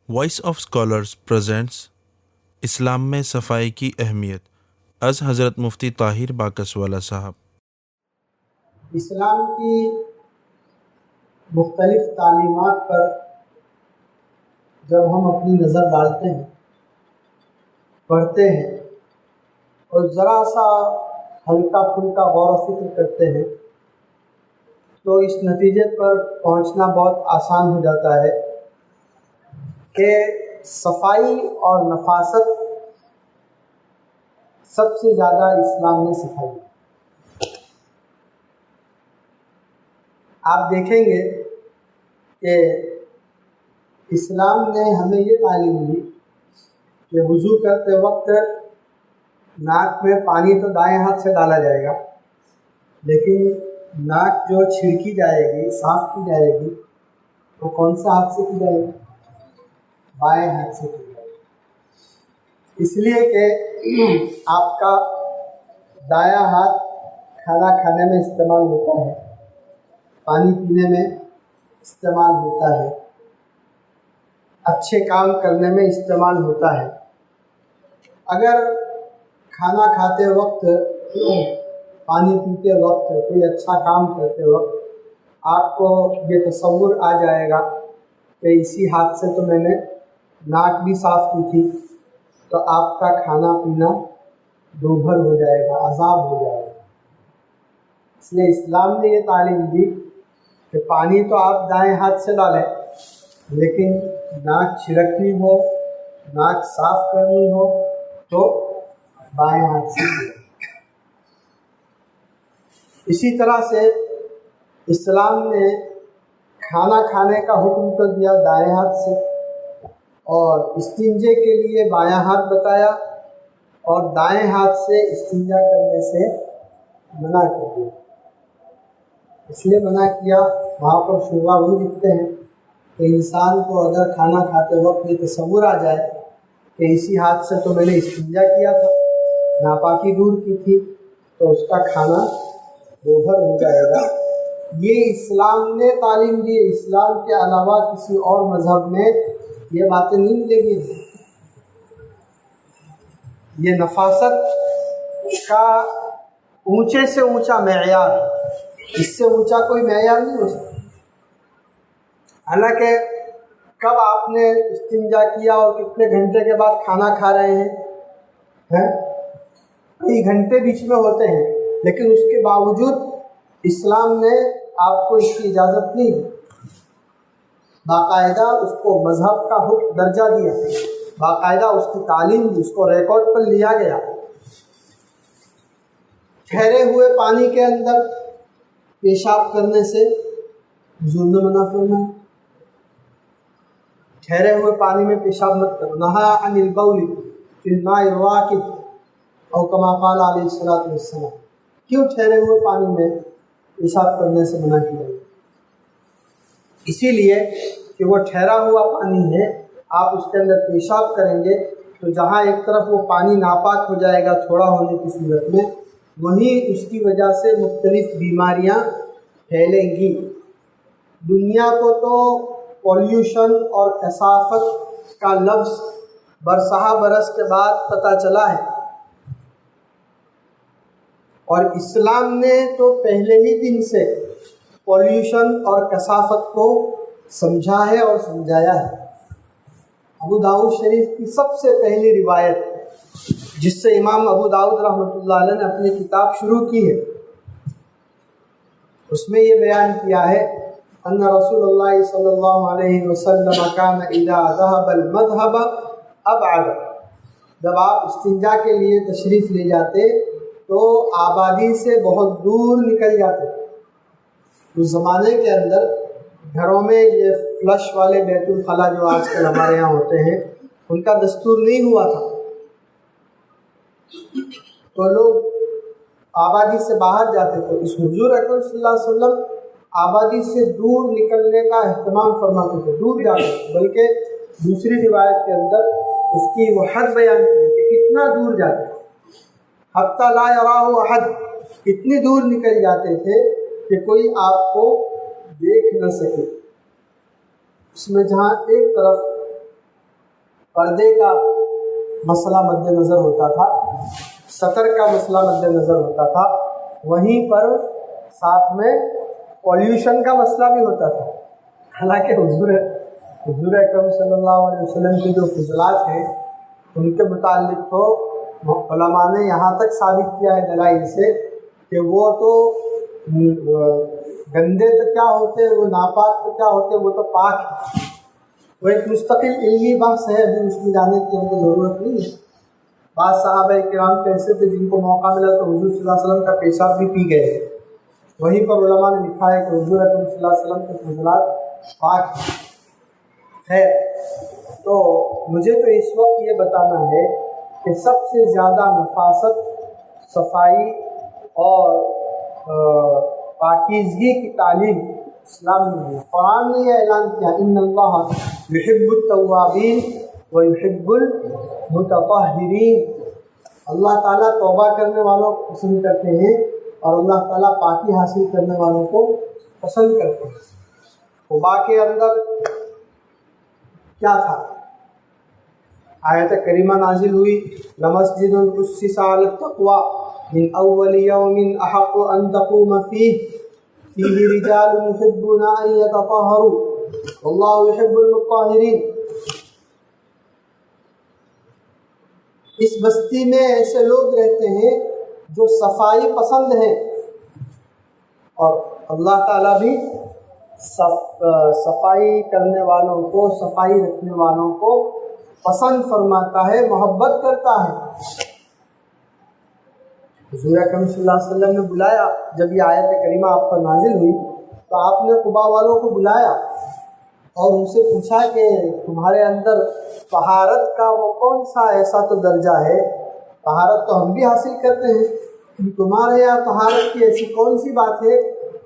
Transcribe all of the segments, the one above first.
Voice of scholars presents اسلام میں صفائی کی اہمیت از حضرت مفتی طاہر باکس والا صاحب۔ اسلام کی مختلف تعلیمات پر جب ہم اپنی نظر ڈالتے ہیں، پڑھتے ہیں اور ذرا سا ہلکا پھلکا غور و فکر کرتے ہیں تو اس نتیجے پر پہنچنا بہت آسان ہو جاتا ہے کہ صفائی اور نفاست سب سے زیادہ اسلام نے سکھائی۔ آپ دیکھیں گے کہ اسلام نے ہمیں یہ تعلیم دی کہ وضو کرتے وقت ناک میں پانی تو دائیں ہاتھ سے ڈالا جائے گا، لیکن ناک جو چھڑکی جائے گی، صاف کی جائے گی، وہ کون سے ہاتھ سے کی جائے گی؟ بائیں ہاتھ سے کی جائے گی، اس لیے کہ آپ کا دایاں ہاتھ کھانا کھانے میں استعمال ہوتا ہے، پانی پینے میں استعمال ہوتا ہے، اچھے کام کرنے میں استعمال ہوتا ہے۔ اگر کھانا کھاتے وقت، پانی پیتے وقت، کوئی اچھا کام کرتے وقت آپ کو یہ تصور آ جائے گا کہ اسی ہاتھ سے تو میں نے ناک بھی صاف کی تھی، تو آپ کا کھانا پینا دوبھر ہو جائے گا، عذاب ہو جائے گا۔ اس لیے اسلام نے یہ تعلیم دی کہ پانی تو آپ دائیں ہاتھ سے ڈالیں، لیکن ناک چھڑکنی ہو، ناک صاف کرنی ہو تو بائیں ہاتھ سے کریں۔ اسی طرح سے اسلام نے کھانا کھانے کا حکم تو دیا دائیں ہاتھ سے، اور استنجے کے لیے بایاں ہاتھ بتایا، اور دائیں ہاتھ سے استنجا کرنے سے منع کر دیا۔ اس لیے منع کیا، وہاں پر شبہ وہی لکھتے ہیں کہ انسان کو اگر کھانا کھاتے وقت یہ تصور آ جائے کہ اسی ہاتھ سے تو میں نے استنجا کیا تھا، ناپاکی دور کی تھی، تو اس کا کھانا دوبھر ہو جائے گا۔ یہ اسلام نے تعلیم دی، اسلام کے علاوہ کسی اور مذہب میں یہ باتیں نہیں ملے گی۔ یہ نفاست کا اونچے سے اونچا معیار، اس سے اونچا کوئی معیار نہیں ہو سکتا۔ حالانکہ کب آپ نے استنجا کیا اور کتنے گھنٹے کے بعد کھانا کھا رہے ہیں، کئی گھنٹے بیچ میں ہوتے ہیں، لیکن اس کے باوجود اسلام نے آپ کو اس کی اجازت نہیں دی، باقاعدہ اس کو مذہب کا حکم درجہ دیا، باقاعدہ اس کی تعلیم دی، اس کو ریکارڈ پر لیا گیا۔ ٹھہرے ہوئے پانی کے اندر پیشاب کرنے سے حضور نے منع فرمایا، ٹھہرے ہوئے پانی میں پیشاب مت کرو، نہا عن البول فی الماء الراکد او کما قال علیہ الصلوۃ والسلام۔ کیوں ٹھہرے ہوئے پانی میں پیشاب کرنے سے منع کیا؟ اسی لیے کہ وہ ٹھہرا ہوا پانی ہے، آپ اس کے اندر پیشاب کریں گے تو جہاں ایک طرف وہ پانی ناپاک ہو جائے گا تھوڑا ہونے کی صورت میں، وہیں اس کی وجہ سے مختلف بیماریاں پھیلیں گی۔ دنیا کو تو پولیوشن اور کثافت کا لفظ برسہ برس کے بعد پتہ چلا ہے، اور اسلام نے تو پہلے ہی دن سے پولیوشن اور کثافت کو سمجھا ہے اور سمجھایا ہے۔ ابو داؤد شریف کی سب سے پہلی روایت جس سے امام ابو داؤد رحمۃ اللہ علیہ نے اپنی کتاب شروع کی ہے، اس میں یہ بیان کیا ہے ان رسول اللہ صلی اللہ علیہ وسلم کان اذا ذهب المذهب ابعد، جب آپ استنجا کے لیے تشریف لے جاتے تو آبادی سے بہت دور نکل جاتے۔ اس زمانے کے اندر گھروں میں یہ فلش والے بیت الخلا جو آج کل ہمارے یہاں ہوتے ہیں، ان کا دستور نہیں ہوا تھا، تو لوگ آبادی سے باہر جاتے تھے۔ اس حضور اکرم صلی اللہ علیہ وسلم آبادی سے دور نکلنے کا اہتمام فرماتے تھے، دور جاتے تھے، بلکہ دوسری روایت کے اندر اس کی وہ حد بیان کی کہ کتنا دور جاتے تھے، حتی لا یراہ احد، اتنی دور نکل جاتے تھے کہ کوئی آپ کو دیکھ نہ سکے۔ اس میں جہاں ایک طرف پردے کا مسئلہ مد نظر ہوتا تھا، سطر کا مسئلہ مد نظر ہوتا تھا، وہیں پر ساتھ میں پولیوشن کا مسئلہ بھی ہوتا تھا۔ حالانکہ حضور اکرم صلی اللہ علیہ وسلم کے جو فضلات ہیں ان کے متعلق تو علماء نے یہاں تک ثابت کیا ہے دلائل سے کہ وہ تو گندے تو کیا ہوتے، وہ ناپاک تو کیا ہوتے، وہ تو پاک ہے۔ وہ ایک مستقل علمی بحث ہے، ابھی اس میں جانے کی ہم کو ضرورت نہیں ہے۔ بعض صحابہ کرام تو ایسے تھے جن کو موقع ملا تو حضور صلی اللہ علیہ وسلم کا پیشاب بھی پی گئے، وہیں پر علماء نے لکھا ہے کہ حضور اکرم صلی اللہ علیہ وسلم کے فضلات پاک ہیں۔ خیر، تو مجھے تو اس وقت یہ بتانا ہے کہ سب سے زیادہ نفاست، صفائی اور پاکیزگی کی تعلیم اسلام میں ہے۔ قرآن نے یہ اعلان کیا، ان اللہ یحب التوابین ویحب المتطہرین، اللہ تعالیٰ توبہ کرنے والوں کو پسند کرتے ہیں اور اللہ تعالیٰ پاکی حاصل کرنے والوں کو پسند کرتے ہیں۔ قباء کے اندر کیا تھا؟ آیت کریمہ نازل ہوئی، لمسجد اسس علی التقوی من اول یوم احق ان تقوم فیہ رجال یحبون ان یتطہروا واللہ یحب المطہرین۔ اس بستی میں ایسے لوگ رہتے ہیں جو صفائی پسند ہیں، اور اللہ تعالیٰ بھی صفائی کرنے والوں کو، صفائی رکھنے والوں کو پسند فرماتا ہے، محبت کرتا ہے۔ حضور اکرم صلی اللہ علیہ وسلم نے بلایا، جب یہ آیت کریمہ آپ پر نازل ہوئی تو آپ نے قباء والوں کو بلایا اور ان سے پوچھا کہ تمہارے اندر طہارت کا وہ کون سا ایسا تو درجہ ہے، طہارت تو ہم بھی حاصل کرتے ہیں، تمہارے یہاں طہارت کی ایسی کون سی بات ہے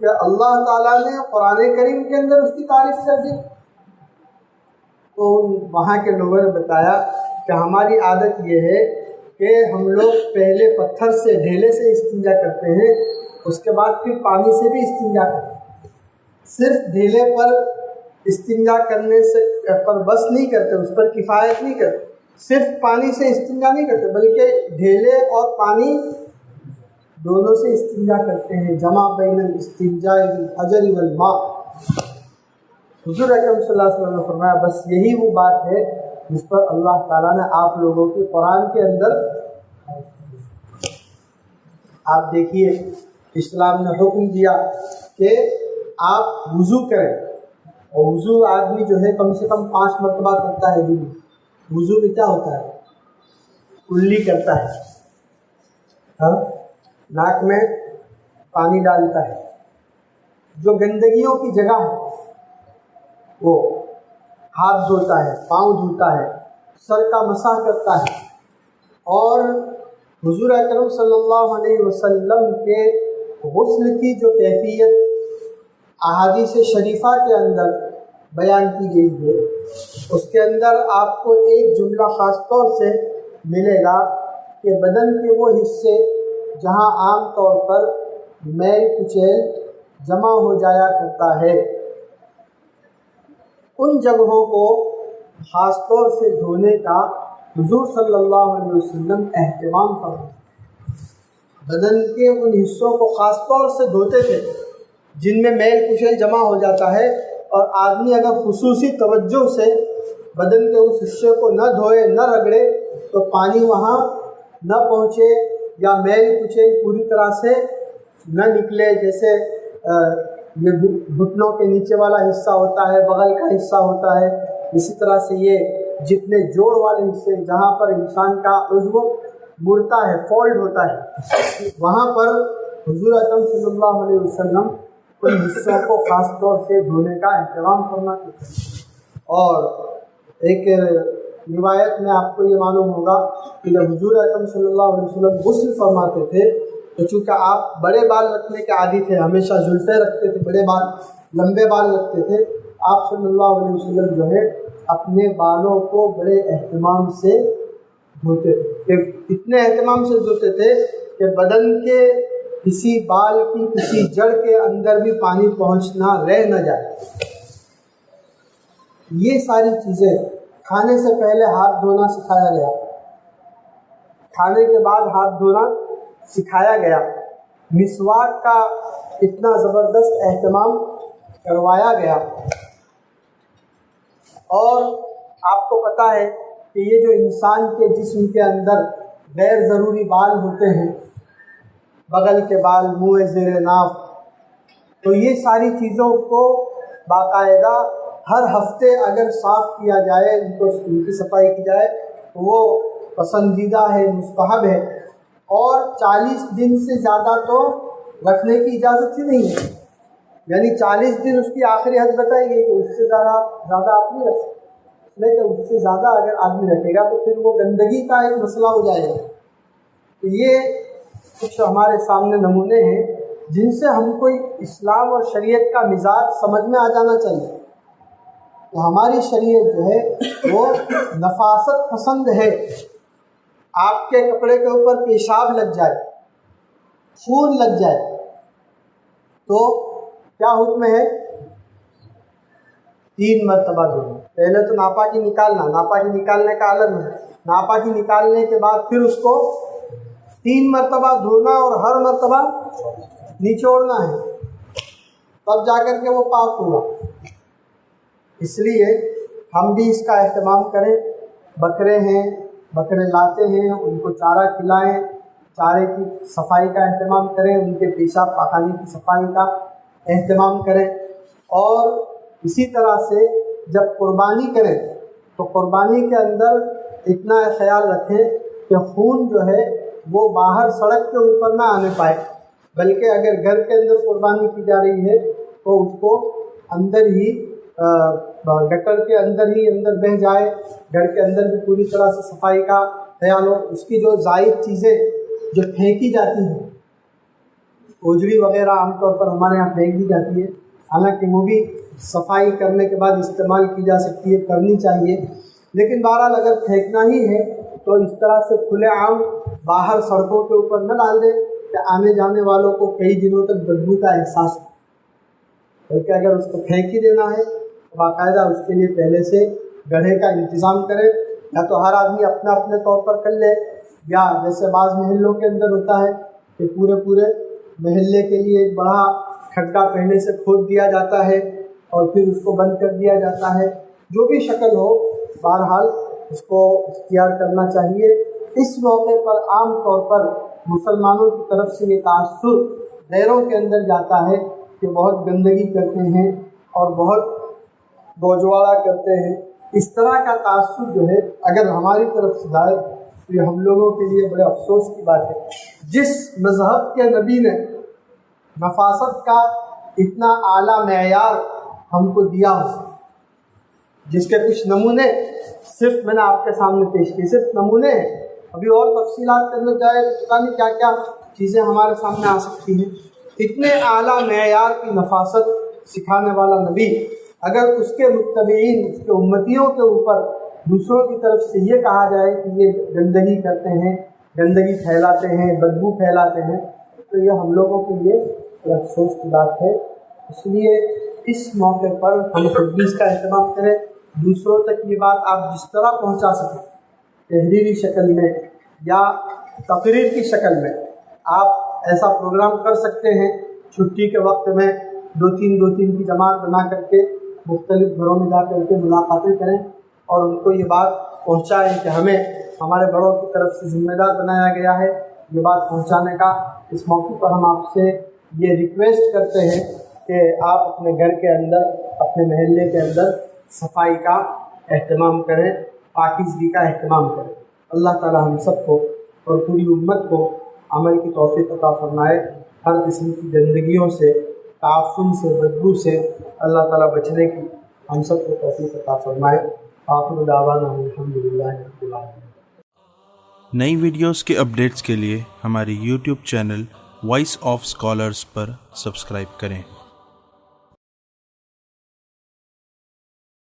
کہ اللہ تعالیٰ نے قرآن کریم کے اندر اس کی تعریف کر دی؟ تو وہاں کے لوگوں نے بتایا کہ ہماری عادت یہ ہے کہ ہم لوگ پہلے پتھر سے، ڈھیلے سے استنجا کرتے ہیں، اس کے بعد پھر پانی سے بھی استنجا کرتے ہیں۔ صرف ڈھیلے پر استنجا کرنے سے پر بس نہیں کرتے، اس پر کفایت نہیں کرتے، صرف پانی سے استنجا نہیں کرتے بلکہ ڈھیلے اور پانی دونوں سے استنجا کرتے ہیں، جمع بین الاستنجاء بالحجر والماء۔ حضور اکرم صلی اللہ علیہ وسلم نے فرمایا بس یہی وہ بات ہے جس پر اللہ تعالیٰ نے آپ لوگوں کے قرآن کے اندر، آپ دیکھیے اسلام نے حکم دیا کہ آپ وضو کریں، اور وضو آدمی جو ہے کم سے کم 5 مرتبہ کرتا ہے دن میں۔ وضو میں کیا ہوتا ہے؟ کلی کرتا ہے، ناک میں پانی ڈالتا ہے، جو گندگیوں کی جگہ ہے وہ ہاتھ دھوتا ہے، پاؤں دھوتا ہے، سر کا مسح کرتا ہے۔ اور حضور اکرم صلی اللہ علیہ وسلم کے غسل کی جو کیفیت احادیث شریفہ کے اندر بیان کی گئی ہے، اس کے اندر آپ کو ایک جملہ خاص طور سے ملے گا کہ بدن کے وہ حصے جہاں عام طور پر میل کچیل جمع ہو جایا کرتا ہے، ان جگہوں کو خاص طور سے دھونے کا حضور صلی اللہ علیہ وسلم اہتمام فرماتے۔ بدن کے ان حصوں کو خاص طور سے دھوتے تھے جن میں میل کچیل جمع ہو جاتا ہے، اور آدمی اگر خصوصی توجہ سے بدن کے اس حصے کو نہ دھوئے، نہ رگڑے، تو پانی وہاں نہ پہنچے یا میل کچیل پوری طرح سے نہ نکلے۔ جیسے یہ گھٹنوں کے نیچے والا حصہ ہوتا ہے، بغل کا حصہ ہوتا ہے، اسی طرح سے یہ جتنے جوڑ والے حصے جہاں پر انسان کا عضو مڑتا ہے، فولڈ ہوتا ہے، وہاں پر حضور اکرم صلی اللہ علیہ وسلم ان حصوں کو خاص طور سے دھونے کا اہتمام کرنا۔ اور ایک روایت میں آپ کو یہ معلوم ہوگا کہ جب حضور اکرم صلی اللہ علیہ وسلم غسل فرماتے تھے تو چونکہ آپ بڑے بال رکھنے کے عادی تھے، ہمیشہ زلفیں رکھتے تھے، بڑے بال، لمبے بال رکھتے تھے، آپ صلی اللہ علیہ وسلم جو ہے اپنے بالوں کو بڑے اہتمام سے دھوتے تھے، اتنے اہتمام سے دھوتے تھے کہ بدن کے کسی بال کی کسی جڑ کے اندر بھی پانی پہنچنا رہ نہ جائے۔ یہ ساری چیزیں کھانے سے پہلے ہاتھ دھونا سکھایا گیا، کھانے کے بعد ہاتھ دھونا سکھایا گیا، مسواک کا اتنا زبردست اہتمام کروایا گیا۔ اور آپ کو پتہ ہے کہ یہ جو انسان کے جسم کے اندر غیر ضروری بال ہوتے ہیں، بغل کے بال، منہ زیر ناف، تو یہ ساری چیزوں کو باقاعدہ ہر ہفتے اگر صاف کیا جائے، ان کی صفائی کی جائے تو وہ پسندیدہ ہے، مستحب ہے۔ اور 40 دن سے زیادہ تو رکھنے کی اجازت ہی نہیں ہے، یعنی 40 دن اس کی آخری حد بتائی گئی کہ اس سے زیادہ آپ نہیں رکھ سکتے، لیکن اس سے زیادہ اگر آدمی رکھے گا تو پھر وہ گندگی کا ایک مسئلہ ہو جائے گا۔ تو یہ کچھ ہمارے سامنے نمونے ہیں جن سے ہم کو اسلام اور شریعت کا مزاج سمجھ میں آ جانا چاہیے کہ ہماری شریعت جو ہے وہ نفاست پسند ہے۔ آپ کے کپڑے کے اوپر پیشاب لگ جائے، خون لگ جائے تو کیا حکم ہے؟ 3 مرتبہ دھونا۔ پہلے تو ناپاکی نکالنا، ناپاکی نکالنے کا الگ ہے، ناپاکی نکالنے کے بعد پھر اس کو 3 مرتبہ دھونا اور ہر مرتبہ نچوڑنا ہے، تب جا کر کے وہ پاک ہوگا۔ اس لیے ہم بھی اس کا اہتمام کریں۔ بکرے ہیں، بکرے لاتے ہیں، ان کو چارہ کھلائیں، چارے کی صفائی کا اہتمام کریں، ان کے پیشاب پاخانے کی صفائی کا اہتمام کریں۔ اور اسی طرح سے جب قربانی کریں تو قربانی کے اندر اتنا خیال رکھیں کہ خون جو ہے وہ باہر سڑک کے اوپر نہ آنے پائے، بلکہ اگر گھر کے اندر قربانی کی جا رہی ہے تو اس کو اندر ہی گٹر کے اندر بہہ جائے، گھر کے اندر بھی پوری طرح سے صفائی کا خیال ہو۔ اس کی جو زائد چیزیں جو پھینکی جاتی ہیں، اوجڑی وغیرہ عام طور پر ہمارے یہاں پھینک دی جاتی ہے، حالانکہ وہ بھی صفائی کرنے کے بعد استعمال کی جا سکتی ہے، کرنی چاہیے، لیکن بہرحال اگر پھینکنا ہی ہے تو اس طرح سے کھلے عام باہر سڑکوں کے اوپر نہ ڈال دیں کہ آنے جانے والوں کو کئی دنوں تک بدبو کا احساس ہو، بلکہ اگر اس کو پھینک ہی دینا ہے تو باقاعدہ اس کے لیے پہلے سے گڑھے کا انتظام کرے، یا تو ہر آدمی اپنے طور پر کر لے، یا جیسے بعض محلوں کے اندر ہوتا ہے کہ پورے محلے کے لیے ایک بڑا کھڈا پہلے سے کھود دیا جاتا ہے اور پھر اس کو بند کر دیا جاتا ہے۔ جو بھی شکل ہو، بہرحال اس کو اختیار کرنا چاہیے۔ اس موقع پر عام طور پر مسلمانوں کی طرف سے یہ تاثر غیروں کے اندر جاتا ہے کہ بہت گندگی کرتے ہیں اور بہت گوجواڑا کرتے ہیں۔ اس طرح کا تعصب جو ہے اگر ہماری طرف سے جائے تو یہ ہم لوگوں کے لیے بڑے افسوس کی بات ہے۔ جس مذہب کے نبی نے نفاست کا اتنا اعلیٰ معیار ہم کو دیا ہو، جس کے کچھ نمونے صرف میں نے آپ کے سامنے پیش کیے، صرف نمونے ہیں، ابھی اور تفصیلات کرنا چاہے تو پتہ نہیں کیا کیا چیزیں ہمارے سامنے آ سکتی ہیں۔ اتنے اعلیٰ معیار کی نفاست سکھانے والا نبی اگر اس کے متبعین، اس کے امتیوں کے اوپر دوسروں کی طرف سے یہ کہا جائے کہ یہ گندگی کرتے ہیں، گندگی پھیلاتے ہیں، بدبو پھیلاتے ہیں، تو یہ ہم لوگوں کے لیے افسوس کی بات ہے۔ اس لیے اس موقع پر ہم خود بھی اس کا اہتمام کریں، دوسروں تک یہ بات آپ جس طرح پہنچا سکیں، تحریری شکل میں یا تقریر کی شکل میں، آپ ایسا پروگرام کر سکتے ہیں۔ چھٹی کے وقت میں 2-3 کی جماعت بنا کر کے مختلف گھروں میں جا کر کے ملاقاتیں کریں اور ان کو یہ بات پہنچائیں کہ ہمیں ہمارے بڑوں کی طرف سے ذمہ دار بنایا گیا ہے یہ بات پہنچانے کا۔ اس موقع پر ہم آپ سے یہ ریکویسٹ کرتے ہیں کہ آپ اپنے گھر کے اندر، اپنے محلے کے اندر صفائی کا اہتمام کریں، پاکیزگی کا اہتمام کریں۔ اللہ تعالی ہم سب کو اور پوری امت کو عمل کی توفیق عطا فرمائے۔ ہر قسم کی گندگیوں سے، تعفن سے، بدبو سے اللہ تعالیٰ بچنے کی ہم سب کو توفیق عطا فرمائے۔ آخر دعوانا الحمدللہ رب العالمین۔ نئی ویڈیوز کے اپڈیٹس کے لیے ہماری YouTube channel Voice of Scholars پر سبسکرائب کریں۔